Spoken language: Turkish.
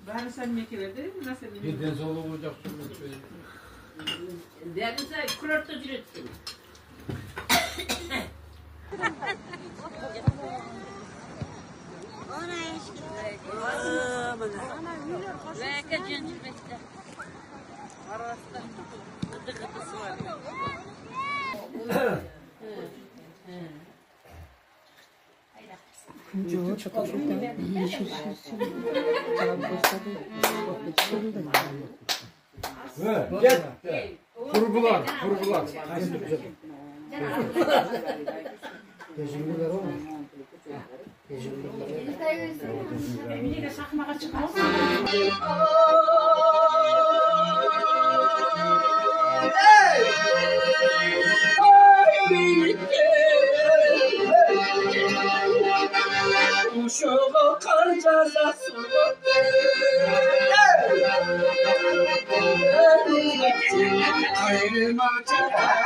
Bari sen mekelerde nasıl Bir de solu olacaksın. Derdinse kulörtte diretsin. Ona eşkin Ve kaçıncı bekle. Arasında gıdı gıdısı var. Gel. Kurgular. Teşekkürler oğlum. Emine sakmağa çıkmaz. Uşağı karcazası ayrıma çekar